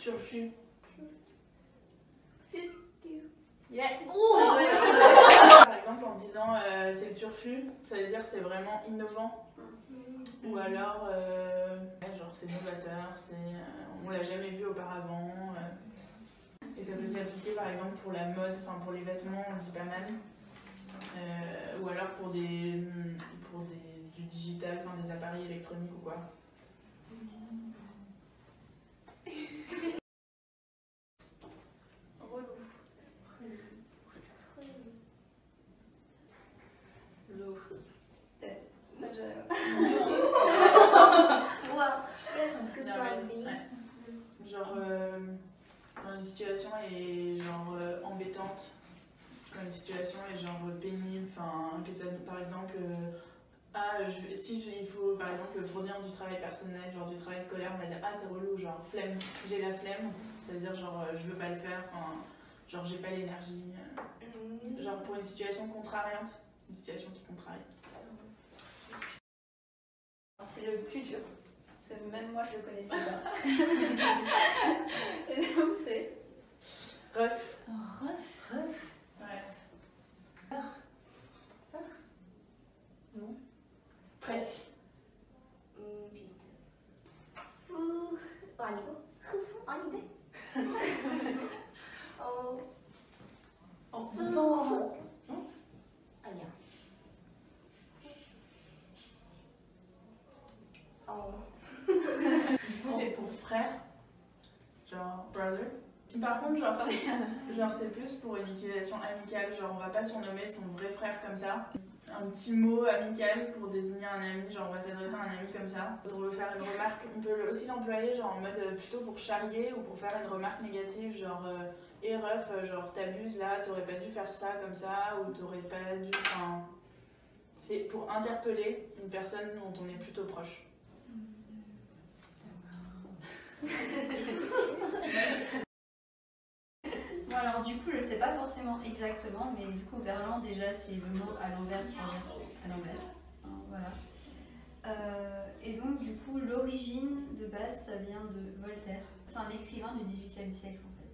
Turfu. Futur. Yeah. Par exemple, en disant c'est le turfu, ça veut dire c'est vraiment innovant. Ou alors, genre c'est novateur, on l'a jamais vu auparavant. Et ça peut s'appliquer par exemple pour la mode, enfin pour les vêtements, on le dit pas mal. Ou alors pour du digital, enfin des appareils électroniques ou quoi. Relou. L'eau. Genre quand une situation est genre embêtante, quand une situation est genre pénible, enfin que ça, par exemple il faut par exemple fournir du travail personnel, genre du travail scolaire, on va dire ah c'est relou, genre flemme, j'ai la flemme, ça veut dire genre je veux pas le faire, enfin genre j'ai pas l'énergie, genre pour une situation contrariante, une situation qui contrarie. C'est le plus dur. Même moi je le connaissais pas. Et donc c'est. Ref. Ref. Ouais. Non. Presque. Fou. 아니고. 아닌데? 무서워. 아니야. C'est pour frère, genre brother. Par contre, genre c'est plus pour une utilisation amicale, genre on va pas surnommer son vrai frère comme ça. Un petit mot amical pour désigner un ami, genre on va s'adresser à un ami comme ça. Quand on veut faire une remarque, on peut aussi l'employer genre en mode plutôt pour charrier ou pour faire une remarque négative, genre et ref, genre t'abuses là, t'aurais pas dû faire ça comme ça, ou t'aurais pas dû. Enfin, c'est pour interpeller une personne dont on est plutôt proche. Bon, alors du coup je sais pas forcément exactement, mais du coup verlan déjà c'est le mot à l'envers pour dire à l'envers, hein, voilà. Et donc du coup l'origine de base ça vient de Voltaire, c'est un écrivain du XVIIIe siècle en fait.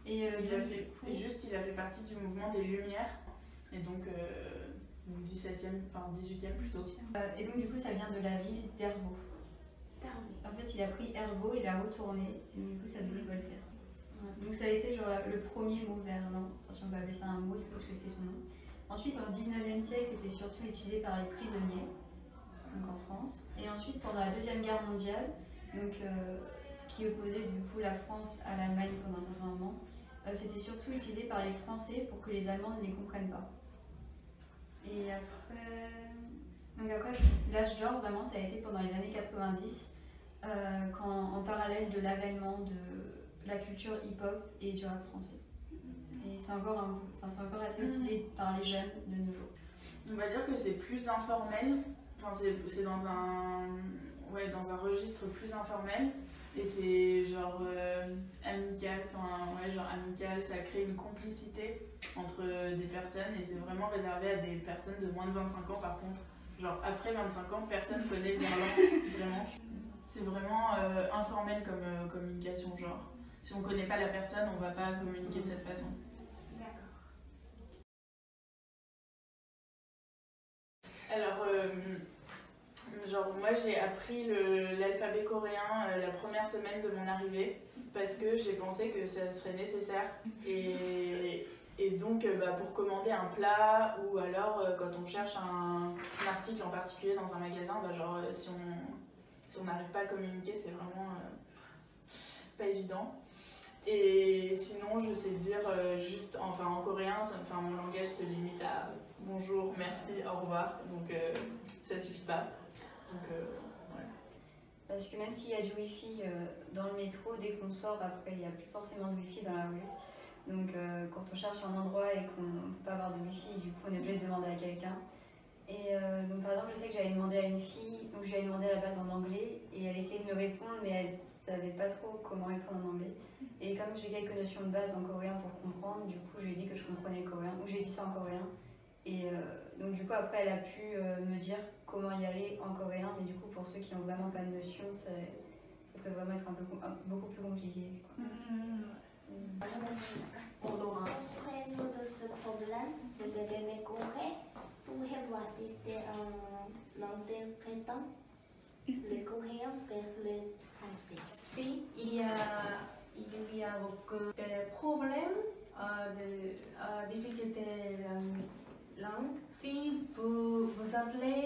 Et il a fait partie du mouvement des Lumières, et donc 17e, enfin 18e plutôt. Et donc du coup ça vient de la ville d'Hervaux. En fait il a pris Hervaux, il a retourné, et donc, du coup ça devient Voltaire. Donc ça a été genre le premier mot verlan, enfin, si on peut appeler ça un mot, du coup, parce que c'était son nom. Ensuite, au 19e siècle, c'était surtout utilisé par les prisonniers, donc en France. Et ensuite, pendant la Deuxième Guerre mondiale, donc, qui opposait du coup la France à l'Allemagne pendant un certain moment, c'était surtout utilisé par les Français pour que les Allemands ne les comprennent pas. Et après l'âge d'or, vraiment, ça a été pendant les années 90, quand, en parallèle de l'avènement de la culture hip-hop et du rap français. Et c'est encore, assez utilisé par les jeunes de nos jours. On va dire que c'est plus informel, enfin, c'est dans un registre plus informel, et c'est genre amical, amical, ça crée une complicité entre des personnes, et c'est vraiment réservé à des personnes de moins de 25 ans par contre. Genre après 25 ans, personne connaît verlan, vraiment. C'est vraiment informel comme communication, genre. Si on connaît pas la personne, on va pas communiquer de cette façon. D'accord. Alors, genre moi j'ai appris l'alphabet coréen la première semaine de mon arrivée parce que j'ai pensé que ça serait nécessaire. Et donc pour commander un plat ou alors quand on cherche un article en particulier dans un magasin, genre si on n'arrive pas à communiquer, c'est vraiment pas évident. Et sinon, je sais dire juste, enfin en coréen, mon langage se limite à bonjour, merci, au revoir, donc ça suffit pas. Donc, ouais. Parce que même s'il y a du wifi dans le métro, dès qu'on sort, après il n'y a plus forcément de wifi dans la rue. Donc quand on cherche un endroit et qu'on ne peut pas avoir de wifi, du coup on est obligé de demander à quelqu'un. Et donc par exemple, je sais que j'avais demandé à une fille, donc je lui avais demandé à la base en anglais, et elle essayait de me répondre, mais elle savait pas trop comment répondre en anglais. Et comme j'ai quelques notions de base en coréen pour comprendre, du coup je lui ai dit que je comprenais le coréen, ou je lui ai dit ça en coréen. Et donc du coup après elle a pu me dire comment y aller en coréen, mais du coup pour ceux qui n'ont vraiment pas de notion, ça peut vraiment être beaucoup plus compliqué. Quoi. Pour résoudre ce problème, le bébé mécoréen pourrait assister à un interprétant, le coréen vers le français. Si il y a beaucoup de problèmes, de difficultés de langue, si vous appelez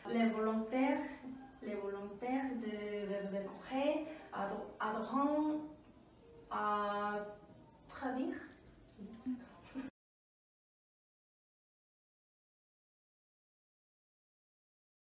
les volontaires de Veuve de Corée